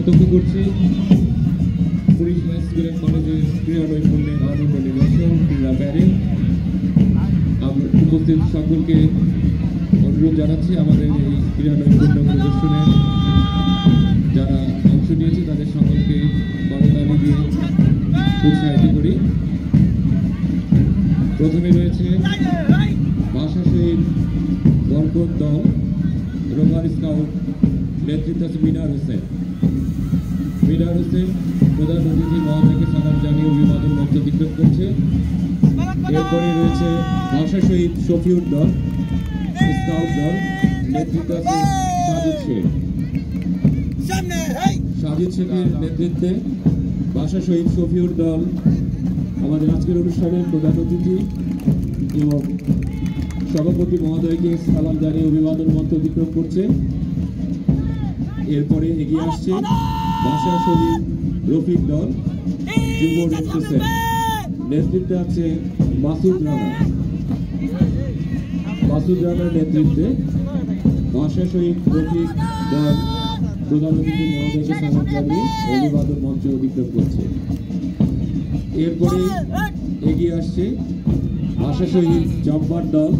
মন্তব্য করছি পুলিশ স্কুলের কলেজের ক্রীড়া নৈপুণ্যের আনন্দ নিদর্শন ক্রীড়া প্যারেড। উপস্থিত সকলকে অনুরোধ জানাচ্ছি আমাদের এই ক্রীড়া নৈপুণ্য প্রদর্শনে যারা অংশ নিয়েছে তাদের সকলকে করতালি দিয়ে উৎসাহিত করি। প্রথমে রয়েছে ভাষা শহীদ বরকত দল রোভার স্কাউট, নেতৃত্ব আছে মিনার হোসেন। মিনার হোসেন প্রধান অতিথি মহোদয়কে সালাম জানিয়ে অভিবাদন মঞ্চ অতিক্রম করছে। এরপরে রয়েছে ভাষা শহীদ শফিউর দল স্কাউট দল, নেতৃত্ব আছে সাজিদ শেখ। সাজিদ শেখের নেতৃত্বে ভাষা শহীদ শফিউর দল আমাদের আজকের অনুষ্ঠানের প্রধান অতিথি এবং সভাপতি মহোদয়কে সালাম জানিয়ে অভিবাদন মঞ্চ অতিক্রম করছে। এরপরে এগিয়ে আসছে ভাষা শহীদ রফিক দল যুব রেড, নেতৃত্বে আছে মাসুদ রানা। মাসুদ রানার নেতৃত্বে ভাষা শহীদ রফিক দল প্রধান অতিথি মহোদয়কে সালাম জানিয়ে অভিবাদন মঞ্চ অতিক্রম করছে। এরপরে এগিয়ে আসছে ভাষা শহীদ জব্বার দল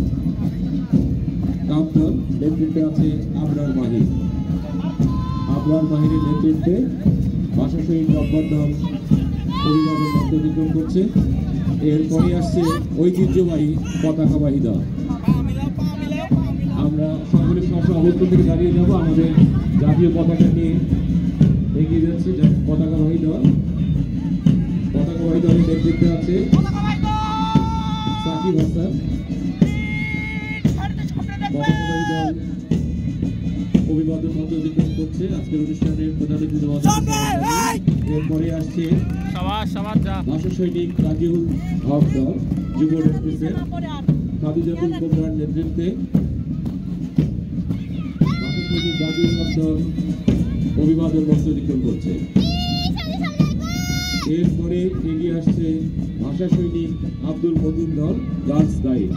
কাপ দল, নেতৃত্বে আছে আবরার মাহির। আবরার মাহিরের নেতৃত্বে ভাষা শহীদ জব্বার দল অভিবাদন মঞ্চ অতিক্রম করছে। এরপরে আসছে ঐতিহ্যবাহী পতাকাবাহী দল। আমরা সকলে স্ব অবস্থান থেকে দাঁড়িয়ে যাব, আমাদের জাতীয় পতাকা নিয়ে এগিয়ে যাচ্ছে পতাকাবাহী দল। পতাকাবাহী দলের নেতৃত্বে আছে সাকিব হাসান। পতাকাবাহী দল অভিবাদন মঞ্চ অতিক্রম করছে আজকের অনুষ্ঠানের প্রধান অতিথি। এরপরে আসছে ভাষা সৈনিক রাজিউল হক দল যুব রেড, খাদিজাতুল কোবরার নেতৃত্বে ভাষা সৈনিক রাজিউল হক দল অভিবাদন মঞ্চ অতিক্রম করছে। এরপরে এগিয়ে আসছে ভাষা সৈনিক আব্দুল মতিন দল গার্লস গাইড,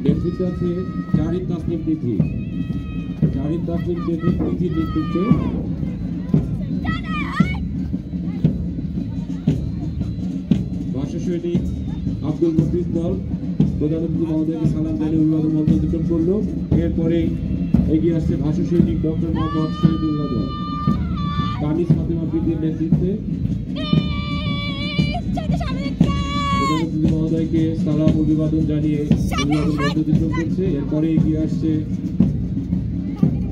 নেতৃত্বে আছে জাহিদ তাসলিম তিথি। জাহিদ তাসলিম তিথির নেতৃত্বে ভাষা সৈনিক আব্দুল মতিন দল প্রধান অতিথি মহোদয়কে সালাম জানিয়ে অভিবাদন মঞ্চ অতিক্রম করলো। এরপরে এগিয়ে আসছে ভাষা সৈনিক ডক্টর মোহাম্মদ শহীদুল্লাহ দল কানিস ফাতেমা বিদির নেতৃত্বে প্রধান অতিথি মহোদয়কে সালাম অভিবাদন জানিয়ে অভিবাদন মঞ্চ অতিক্রম করছে। এরপরে এগিয়ে আসছে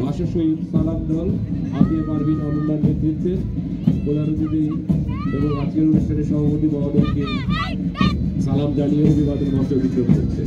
ভাষা শহীদ সালাম দল আতিয়া পারভিন অনন্যার নেতৃত্বে প্রধান অতিথি এবং আজকের অনুষ্ঠানের সভাপতি মহোদয়কে সালাম জানিয়ে অভিবাদন মঞ্চ অতিক্রম করছে।